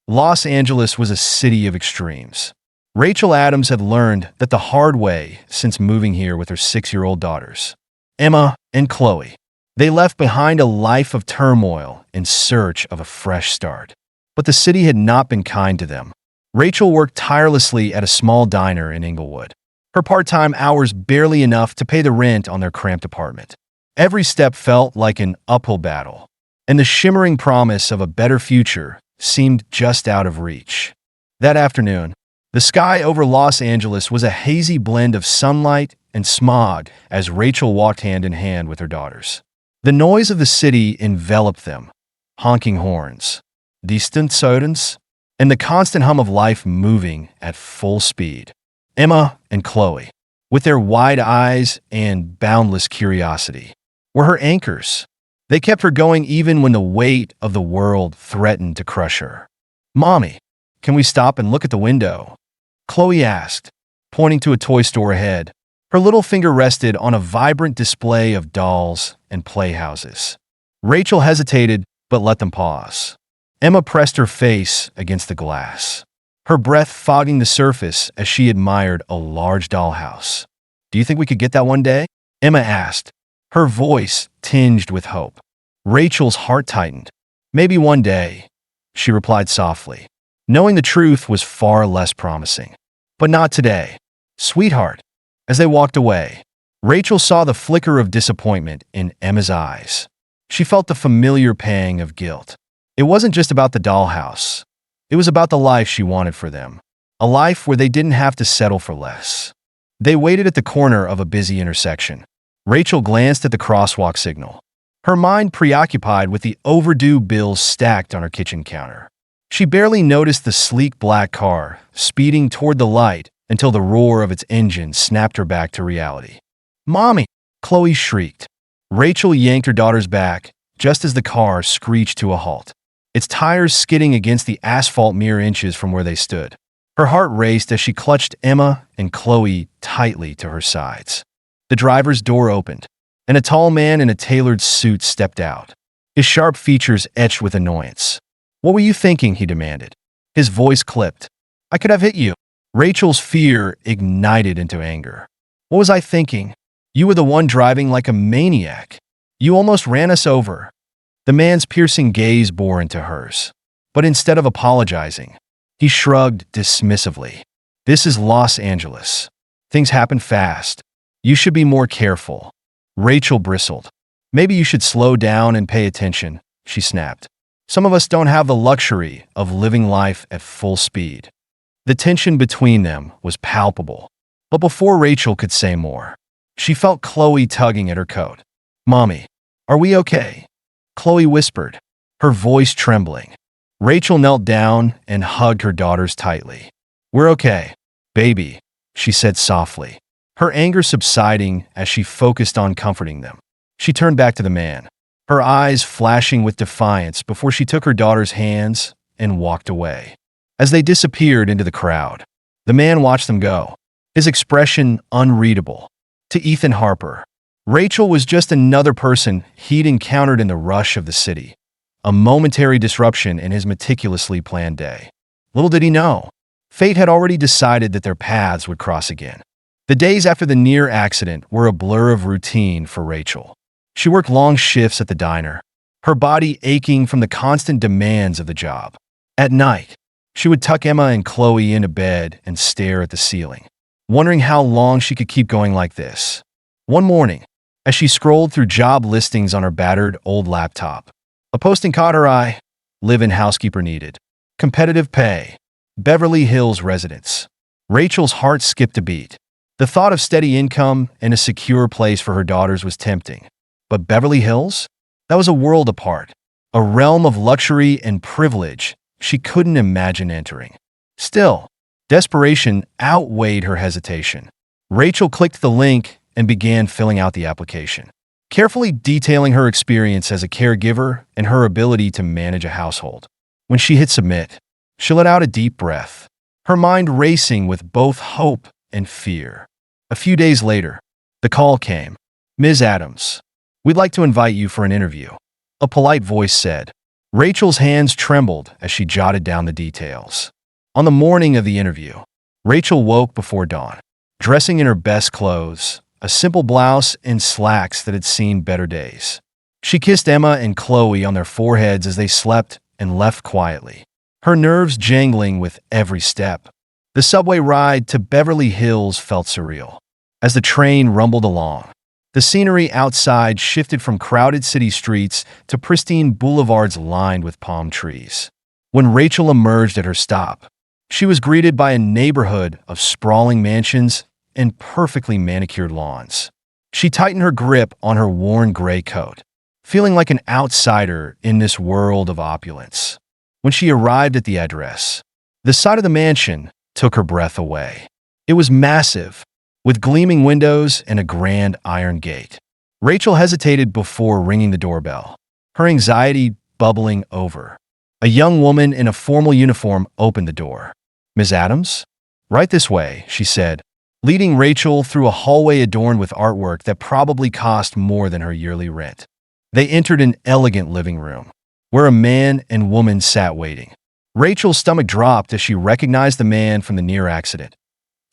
Los Angeles was a city of extremes. Rachel Adams had learned that the hard way since moving here with her 6-year-old daughters, Emma and Chloe. They left behind a life of turmoil in search of a fresh start. But the city had not been kind to them. Rachel worked tirelessly at a small diner in Inglewood. Her part-time hours barely enough to pay the rent on their cramped apartment. Every step felt like an uphill battle, and the shimmering promise of a better future seemed just out of reach. That afternoon, the sky over Los Angeles was a hazy blend of sunlight and smog as Rachel walked hand in hand with her daughters. The noise of the city enveloped them, honking horns, distant sirens, and the constant hum of life moving at full speed. Emma and Chloe, with their wide eyes and boundless curiosity, were her anchors. They kept her going even when the weight of the world threatened to crush her. "Mommy, can we stop and look at the window?" Chloe asked, pointing to a toy store ahead. Her little finger rested on a vibrant display of dolls and playhouses. Rachel hesitated, but let them pause. Emma pressed her face against the glass, her breath fogging the surface as she admired a large dollhouse. "Do you think we could get that one day?" Emma asked, her voice tinged with hope. Rachel's heart tightened. "Maybe one day," she replied softly, knowing the truth was far less promising. "But not today, sweetheart." As they walked away, Rachel saw the flicker of disappointment in Emma's eyes. She felt the familiar pang of guilt. It wasn't just about the dollhouse. It was about the life she wanted for them, a life where they didn't have to settle for less. They waited at the corner of a busy intersection. Rachel glanced at the crosswalk signal, her mind preoccupied with the overdue bills stacked on her kitchen counter. She barely noticed the sleek black car speeding toward the light until the roar of its engine snapped her back to reality. "Mommy!" Chloe shrieked. Rachel yanked her daughters back just as the car screeched to a halt, its tires skidding against the asphalt mere inches from where they stood. Her heart raced as she clutched Emma and Chloe tightly to her sides. The driver's door opened, and a tall man in a tailored suit stepped out, his sharp features etched with annoyance. "What were you thinking?" he demanded. His voice clipped. "I could have hit you." Rachel's fear ignited into anger. "What was I thinking? You were the one driving like a maniac. You almost ran us over." The man's piercing gaze bore into hers. But instead of apologizing, he shrugged dismissively. "This is Los Angeles. Things happen fast. You should be more careful." Rachel bristled. "Maybe you should slow down and pay attention," she snapped. "Some of us don't have the luxury of living life at full speed." The tension between them was palpable. But before Rachel could say more, she felt Chloe tugging at her coat. "Mommy, are we okay?" Chloe whispered, her voice trembling. Rachel knelt down and hugged her daughters tightly. "We're okay, baby," she said softly, her anger subsiding as she focused on comforting them. She turned back to the man, her eyes flashing with defiance before she took her daughter's hands and walked away. As they disappeared into the crowd, the man watched them go, his expression unreadable. To Ethan Harper, Rachel was just another person he'd encountered in the rush of the city, a momentary disruption in his meticulously planned day. Little did he know, fate had already decided that their paths would cross again. The days after the near accident were a blur of routine for Rachel. She worked long shifts at the diner, her body aching from the constant demands of the job. At night, she would tuck Emma and Chloe into bed and stare at the ceiling, wondering how long she could keep going like this. One morning, as she scrolled through job listings on her battered old laptop, a posting caught her eye. Live-in housekeeper needed. Competitive pay. Beverly Hills residence. Rachel's heart skipped a beat. The thought of steady income and a secure place for her daughters was tempting. But Beverly Hills? That was a world apart, a realm of luxury and privilege she couldn't imagine entering. Still, desperation outweighed her hesitation. Rachel clicked the link and began filling out the application, carefully detailing her experience as a caregiver and her ability to manage a household. When she hit submit, she let out a deep breath, her mind racing with both hope and fear. A few days later, the call came. "Ms. Adams, we'd like to invite you for an interview," a polite voice said. Rachel's hands trembled as she jotted down the details. On the morning of the interview, Rachel woke before dawn, dressing in her best clothes, a simple blouse and slacks that had seen better days. She kissed Emma and Chloe on their foreheads as they slept and left quietly, her nerves jangling with every step. The subway ride to Beverly Hills felt surreal. As the train rumbled along, the scenery outside shifted from crowded city streets to pristine boulevards lined with palm trees. When Rachel emerged at her stop, she was greeted by a neighborhood of sprawling mansions and perfectly manicured lawns. She tightened her grip on her worn gray coat, feeling like an outsider in this world of opulence. When she arrived at the address, the sight of the mansion took her breath away. It was massive, with gleaming windows and a grand iron gate. Rachel hesitated before ringing the doorbell, her anxiety bubbling over. A young woman in a formal uniform opened the door. "Ms. Adams?" "Right this way," she said, leading Rachel through a hallway adorned with artwork that probably cost more than her yearly rent. They entered an elegant living room, where a man and woman sat waiting. Rachel's stomach dropped as she recognized the man from the near accident,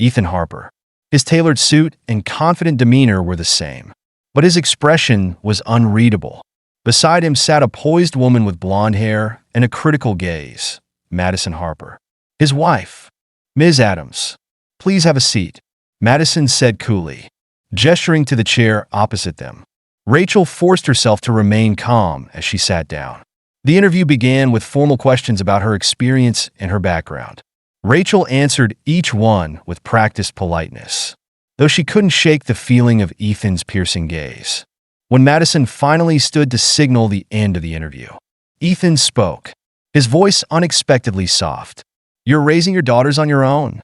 Ethan Harper. His tailored suit and confident demeanor were the same, but his expression was unreadable. Beside him sat a poised woman with blonde hair and a critical gaze, Madison Harper. His wife. "Ms. Adams, please have a seat," Madison said coolly, gesturing to the chair opposite them. Rachel forced herself to remain calm as she sat down. The interview began with formal questions about her experience and her background. Rachel answered each one with practiced politeness, though she couldn't shake the feeling of Ethan's piercing gaze. When Madison finally stood to signal the end of the interview, Ethan spoke, his voice unexpectedly soft. "You're raising your daughters on your own?"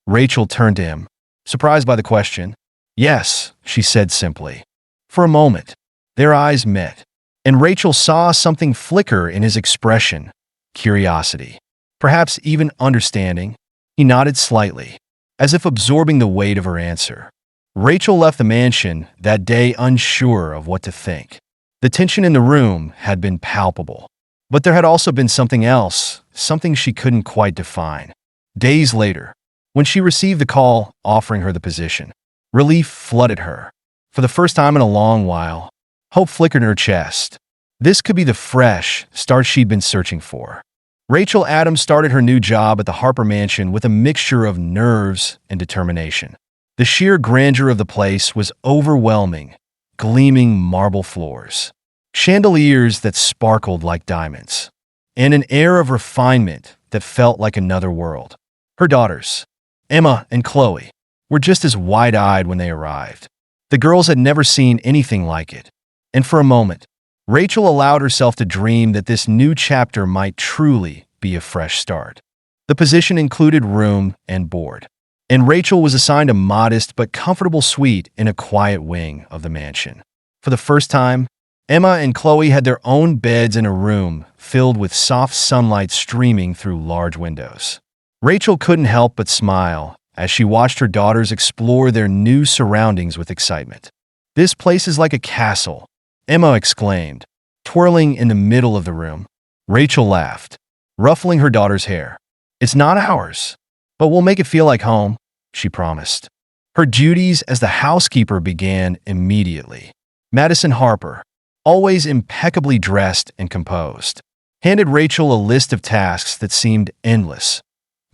Rachel turned to him, surprised by the question. "Yes," she said simply. For a moment, their eyes met, and Rachel saw something flicker in his expression, curiosity, perhaps even understanding. He nodded slightly, as if absorbing the weight of her answer. Rachel left the mansion that day unsure of what to think. The tension in the room had been palpable, but there had also been something else, something she couldn't quite define. Days later, when she received the call offering her the position, relief flooded her. For the first time in a long while, hope flickered in her chest. This could be the fresh start she'd been searching for. Rachel Adams started her new job at the Harper Mansion with a mixture of nerves and determination. The sheer grandeur of the place was overwhelming, gleaming marble floors, chandeliers that sparkled like diamonds, and an air of refinement that felt like another world. Her daughters, Emma and Chloe, were just as wide-eyed when they arrived. The girls had never seen anything like it, and for a moment, Rachel allowed herself to dream that this new chapter might truly be a fresh start. The position included room and board, and Rachel was assigned a modest but comfortable suite in a quiet wing of the mansion. For the first time, Emma and Chloe had their own beds in a room filled with soft sunlight streaming through large windows. Rachel couldn't help but smile as she watched her daughters explore their new surroundings with excitement. "This place is like a castle," Emma exclaimed, twirling in the middle of the room. Rachel laughed, ruffling her daughter's hair. "It's not ours, but we'll make it feel like home," she promised. Her duties as the housekeeper began immediately. Madison Harper, always impeccably dressed and composed, handed Rachel a list of tasks that seemed endless.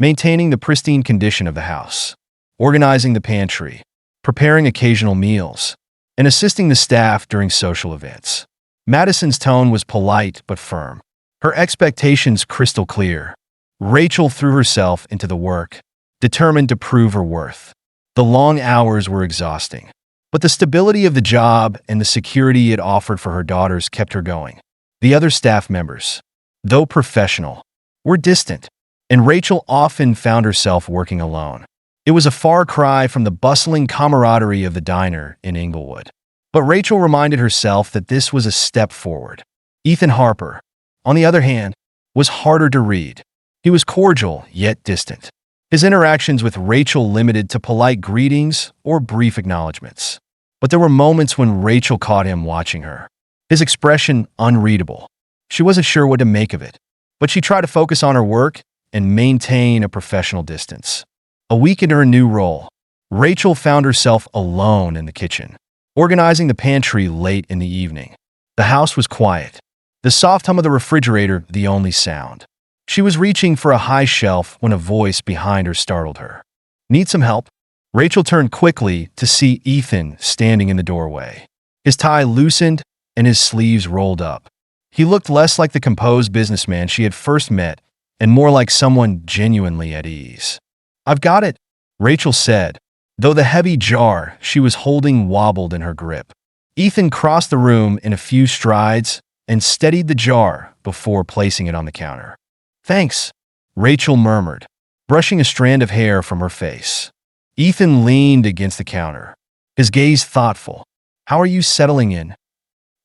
Maintaining the pristine condition of the house, organizing the pantry, preparing occasional meals, and assisting the staff during social events. Madison's tone was polite but firm, her expectations crystal clear. Rachel threw herself into the work, determined to prove her worth. The long hours were exhausting, but the stability of the job and the security it offered for her daughters kept her going. The other staff members, though professional, were distant, and Rachel often found herself working alone. It was a far cry from the bustling camaraderie of the diner in Inglewood. But Rachel reminded herself that this was a step forward. Ethan Harper, on the other hand, was harder to read. He was cordial, yet distant. His interactions with Rachel limited to polite greetings or brief acknowledgments. But there were moments when Rachel caught him watching her, his expression unreadable, She wasn't sure what to make of it, but she tried to focus on her work and maintain a professional distance. A week into her new role, Rachel found herself alone in the kitchen, organizing the pantry late in the evening. The house was quiet, the soft hum of the refrigerator the only sound. She was reaching for a high shelf when a voice behind her startled her. "Need some help?" Rachel turned quickly to see Ethan standing in the doorway. His tie loosened and his sleeves rolled up. He looked less like the composed businessman she had first met and more like someone genuinely at ease. "I've got it," Rachel said, though the heavy jar she was holding wobbled in her grip. Ethan crossed the room in a few strides and steadied the jar before placing it on the counter. "Thanks," Rachel murmured, brushing a strand of hair from her face. Ethan leaned against the counter, his gaze thoughtful. "How are you settling in?"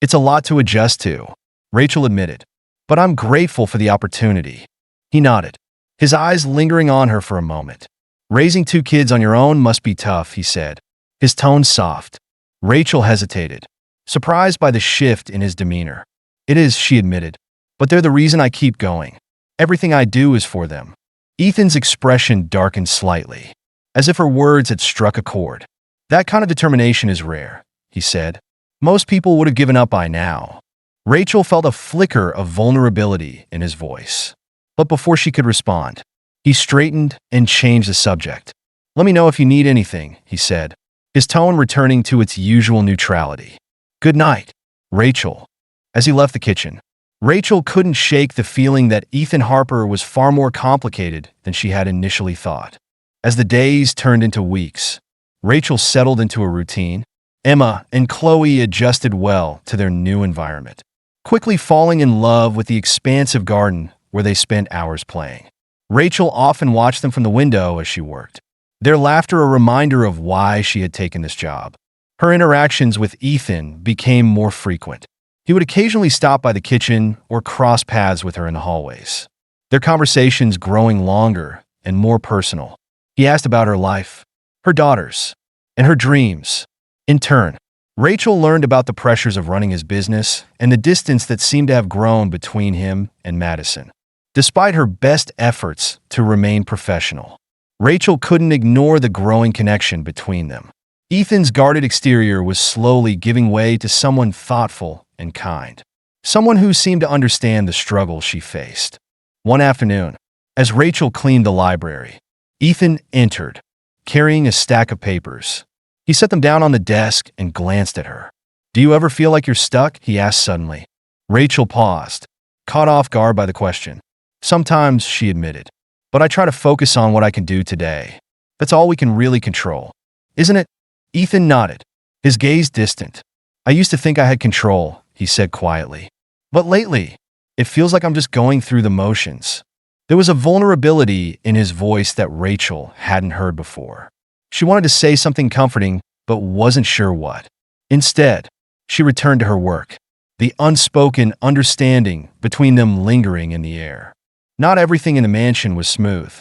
"It's a lot to adjust to," Rachel admitted, "but I'm grateful for the opportunity." He nodded, his eyes lingering on her for a moment. "Raising 2 kids on your own must be tough," he said, his tone soft. Rachel hesitated, surprised by the shift in his demeanor. "It is," she admitted, "but they're the reason I keep going. Everything I do is for them." Ethan's expression darkened slightly, as if her words had struck a chord. "That kind of determination is rare," he said. "Most people would have given up by now." Rachel felt a flicker of vulnerability in his voice. But before she could respond, he straightened and changed the subject. "Let me know if you need anything," he said, his tone returning to its usual neutrality. "Good night, Rachel." As he left the kitchen, Rachel couldn't shake the feeling that Ethan Harper was far more complicated than she had initially thought. As the days turned into weeks, Rachel settled into a routine. Emma and Chloe adjusted well to their new environment, quickly falling in love with the expansive garden where they spent hours playing. Rachel often watched them from the window as she worked, their laughter a reminder of why she had taken this job. Her interactions with Ethan became more frequent. He would occasionally stop by the kitchen or cross paths with her in the hallways, their conversations growing longer and more personal. He asked about her life, her daughters, and her dreams. In turn, Rachel learned about the pressures of running his business and the distance that seemed to have grown between him and Madison. Despite her best efforts to remain professional, Rachel couldn't ignore the growing connection between them. Ethan's guarded exterior was slowly giving way to someone thoughtful and kind, someone who seemed to understand the struggles she faced. One afternoon, as Rachel cleaned the library, Ethan entered, carrying a stack of papers. He set them down on the desk and glanced at her. "Do you ever feel like you're stuck?" he asked suddenly. Rachel paused, caught off guard by the question. "Sometimes," she admitted, "but I try to focus on what I can do today. That's all we can really control, isn't it?" Ethan nodded, his gaze distant. "I used to think I had control," he said quietly. "But lately, it feels like I'm just going through the motions." There was a vulnerability in his voice that Rachel hadn't heard before. She wanted to say something comforting, but wasn't sure what. Instead, she returned to her work, the unspoken understanding between them lingering in the air. Not everything in the mansion was smooth.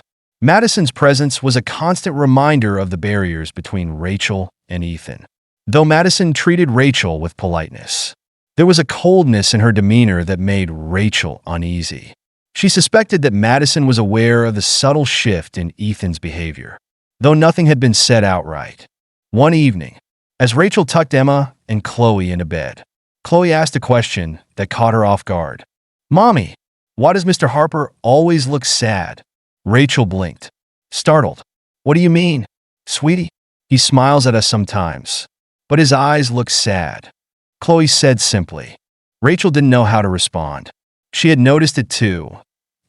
Madison's presence was a constant reminder of the barriers between Rachel and Ethan. Though Madison treated Rachel with politeness, there was a coldness in her demeanor that made Rachel uneasy. She suspected that Madison was aware of the subtle shift in Ethan's behavior, though nothing had been said outright. One evening, as Rachel tucked Emma and Chloe into bed, Chloe asked a question that caught her off guard. "Mommy, why does Mr. Harper always look sad?" Rachel blinked, startled. "What do you mean, sweetie?" "He smiles at us sometimes, but his eyes look sad," Chloe said simply. Rachel didn't know how to respond. She had noticed it too,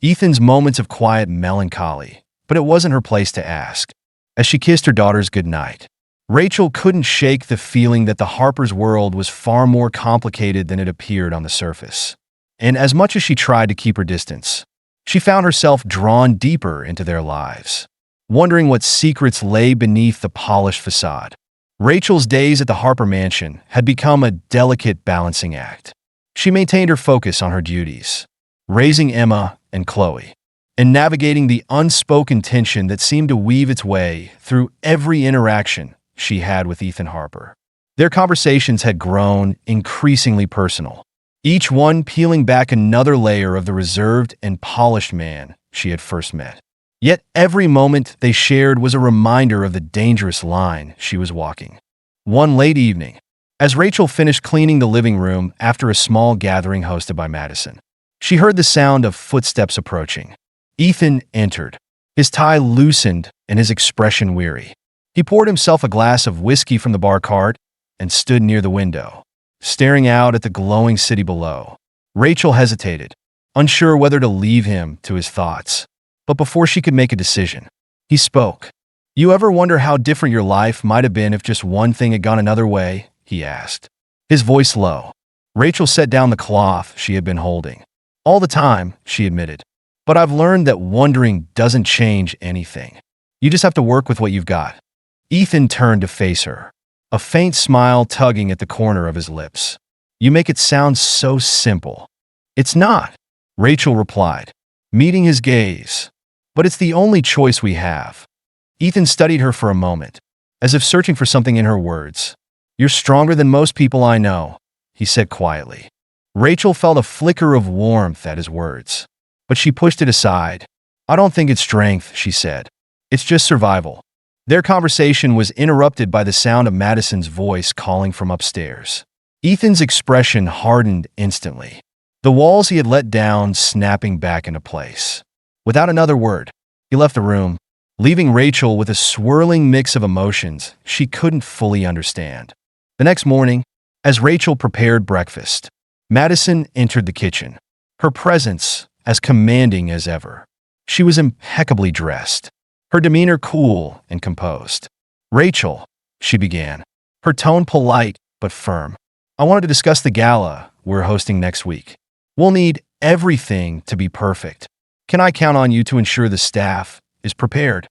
Ethan's moments of quiet melancholy, but it wasn't her place to ask. As she kissed her daughters goodnight, Rachel couldn't shake the feeling that the Harper's world was far more complicated than it appeared on the surface. And as much as she tried to keep her distance, she found herself drawn deeper into their lives, wondering what secrets lay beneath the polished facade. Rachel's days at the Harper mansion had become a delicate balancing act. She maintained her focus on her duties, raising Emma and Chloe, and navigating the unspoken tension that seemed to weave its way through every interaction she had with Ethan Harper. Their conversations had grown increasingly personal, each one peeling back another layer of the reserved and polished man she had first met. Yet every moment they shared was a reminder of the dangerous line she was walking. One late evening, as Rachel finished cleaning the living room after a small gathering hosted by Madison, she heard the sound of footsteps approaching. Ethan entered, his tie loosened and his expression weary. He poured himself a glass of whiskey from the bar cart and stood near the window, staring out at the glowing city below. Rachel hesitated, unsure whether to leave him to his thoughts. But before she could make a decision, he spoke. "You ever wonder how different your life might have been if just one thing had gone another way?" he asked, his voice low. Rachel set down the cloth she had been holding. "All the time," she admitted. "But I've learned that wondering doesn't change anything. You just have to work with what you've got." Ethan turned to face her, a faint smile tugging at the corner of his lips. "You make it sound so simple." "It's not," Rachel replied, meeting his gaze. "But it's the only choice we have." Ethan studied her for a moment, as if searching for something in her words. "You're stronger than most people I know," he said quietly. Rachel felt a flicker of warmth at his words, but she pushed it aside. "I don't think it's strength," she said. "It's just survival." Their conversation was interrupted by the sound of Madison's voice calling from upstairs. Ethan's expression hardened instantly, the walls he had let down snapping back into place. Without another word, he left the room, leaving Rachel with a swirling mix of emotions she couldn't fully understand. The next morning, as Rachel prepared breakfast, Madison entered the kitchen, her presence as commanding as ever. She was impeccably dressed, her demeanor cool and composed. "Rachel," she began, her tone polite but firm, "I wanted to discuss the gala we're hosting next week. We'll need everything to be perfect. Can I count on you to ensure the staff is prepared?"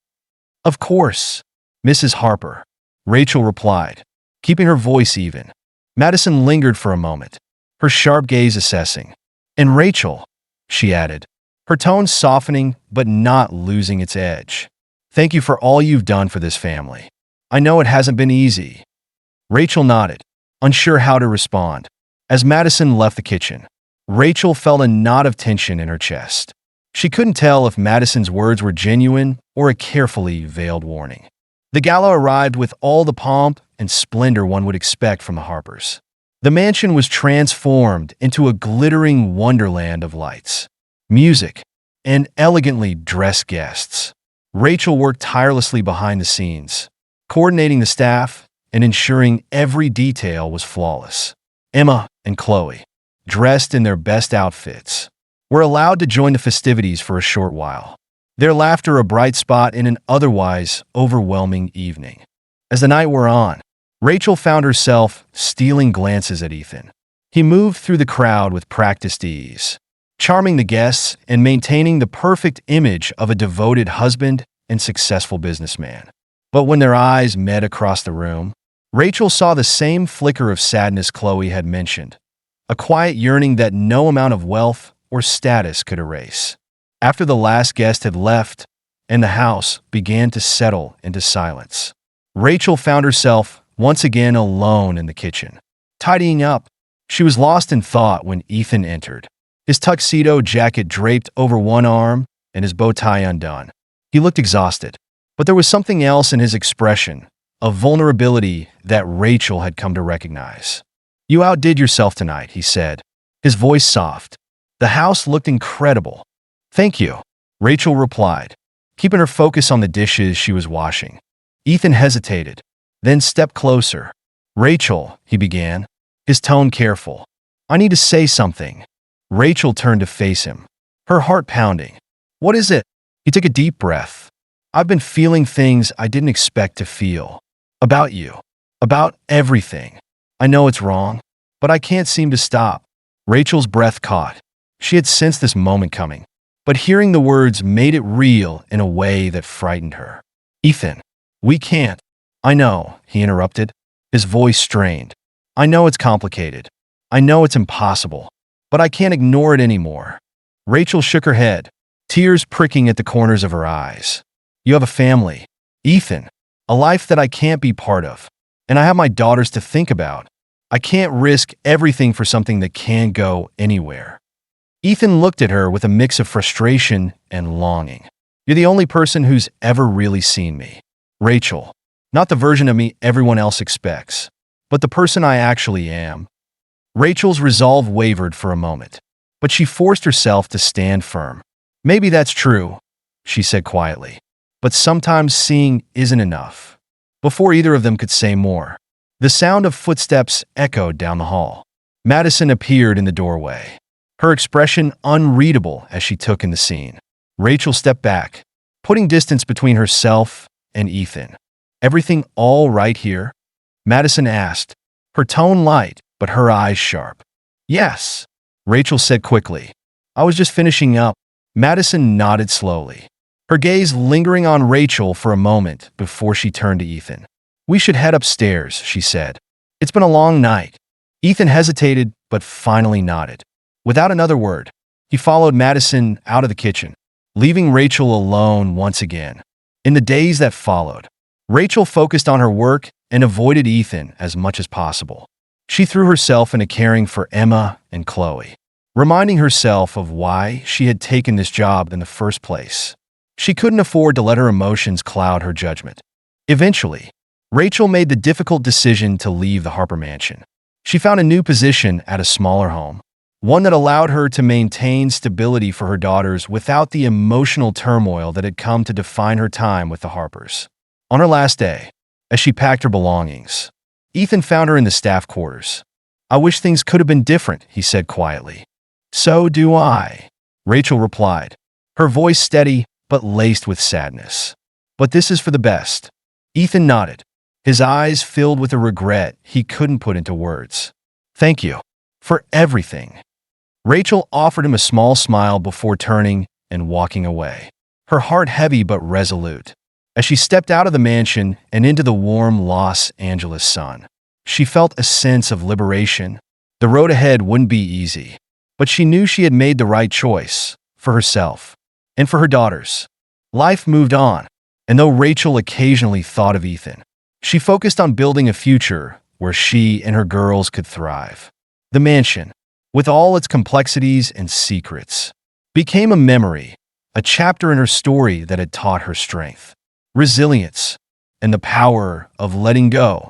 "Of course, Mrs. Harper," Rachel replied, keeping her voice even. Madison lingered for a moment, her sharp gaze assessing. "And Rachel," she added, her tone softening but not losing its edge, "thank you for all you've done for this family. I know it hasn't been easy." Rachel nodded, unsure how to respond. As Madison left the kitchen, Rachel felt a knot of tension in her chest. She couldn't tell if Madison's words were genuine or a carefully veiled warning. The gala arrived with all the pomp and splendor one would expect from the Harpers. The mansion was transformed into a glittering wonderland of lights, music, and elegantly dressed guests. Rachel worked tirelessly behind the scenes, coordinating the staff and ensuring every detail was flawless. Emma and Chloe, dressed in their best outfits, were allowed to join the festivities for a short while, their laughter a bright spot in an otherwise overwhelming evening. As the night wore on, Rachel found herself stealing glances at Ethan. He moved through the crowd with practiced ease, charming the guests and maintaining the perfect image of a devoted husband and successful businessman. But when their eyes met across the room, Rachel saw the same flicker of sadness Chloe had mentioned, a quiet yearning that no amount of wealth or status could erase. After the last guest had left and the house began to settle into silence, Rachel found herself once again alone in the kitchen, tidying up. She was lost in thought when Ethan entered, his tuxedo jacket draped over one arm and his bow tie undone. He looked exhausted, but there was something else in his expression, a vulnerability that Rachel had come to recognize. "You outdid yourself tonight," he said, his voice soft. "The house looked incredible." "Thank you," Rachel replied, keeping her focus on the dishes she was washing. Ethan hesitated, then stepped closer. "Rachel," he began, his tone careful. "I need to say something." Rachel turned to face him, her heart pounding. "What is it?" He took a deep breath. "I've been feeling things I didn't expect to feel. About you. About everything. I know it's wrong, but I can't seem to stop." Rachel's breath caught. She had sensed this moment coming, but hearing the words made it real in a way that frightened her. "Ethan, we can't." "I know," he interrupted, his voice strained. "I know it's complicated. I know it's impossible, but I can't ignore it anymore." Rachel shook her head, tears pricking at the corners of her eyes. "You have a family, Ethan, a life that I can't be part of, and I have my daughters to think about. I can't risk everything for something that can't go anywhere. Ethan looked at her with a mix of frustration and longing. You're the only person who's ever really seen me, Rachel. Not the version of me everyone else expects, but the person I actually am. Rachel's resolve wavered for a moment, but she forced herself to stand firm. Maybe that's true, she said quietly, but sometimes seeing isn't enough. Before either of them could say more, the sound of footsteps echoed down the hall. Madison appeared in the doorway, her expression unreadable as she took in the scene. Rachel stepped back, putting distance between herself and Ethan. Everything all right here? Madison asked, her tone light but her eyes sharp. Yes, Rachel said quickly. I was just finishing up. Madison nodded slowly, her gaze lingering on Rachel for a moment before she turned to Ethan. We should head upstairs, she said. It's been a long night. Ethan hesitated but finally nodded. Without another word, he followed Madison out of the kitchen, leaving Rachel alone once again. In the days that followed, Rachel focused on her work and avoided Ethan as much as possible. She threw herself into caring for Emma and Chloe, reminding herself of why she had taken this job in the first place. She couldn't afford to let her emotions cloud her judgment. Eventually, Rachel made the difficult decision to leave the Harper mansion. She found a new position at a smaller home, one that allowed her to maintain stability for her daughters without the emotional turmoil that had come to define her time with the Harpers. On her last day, as she packed her belongings, Ethan found her in the staff quarters. I wish things could have been different, he said quietly. So do I, Rachel replied, her voice steady but laced with sadness. But this is for the best. Ethan nodded, his eyes filled with a regret he couldn't put into words. Thank you for everything. Rachel offered him a small smile before turning and walking away, her heart heavy but resolute. As she stepped out of the mansion and into the warm Los Angeles sun, she felt a sense of liberation. The road ahead wouldn't be easy, but she knew she had made the right choice for herself and for her daughters. Life moved on, and though Rachel occasionally thought of Ethan, she focused on building a future where she and her girls could thrive. The mansion, with all its complexities and secrets, became a memory, a chapter in her story that had taught her strength, resilience, and the power of letting go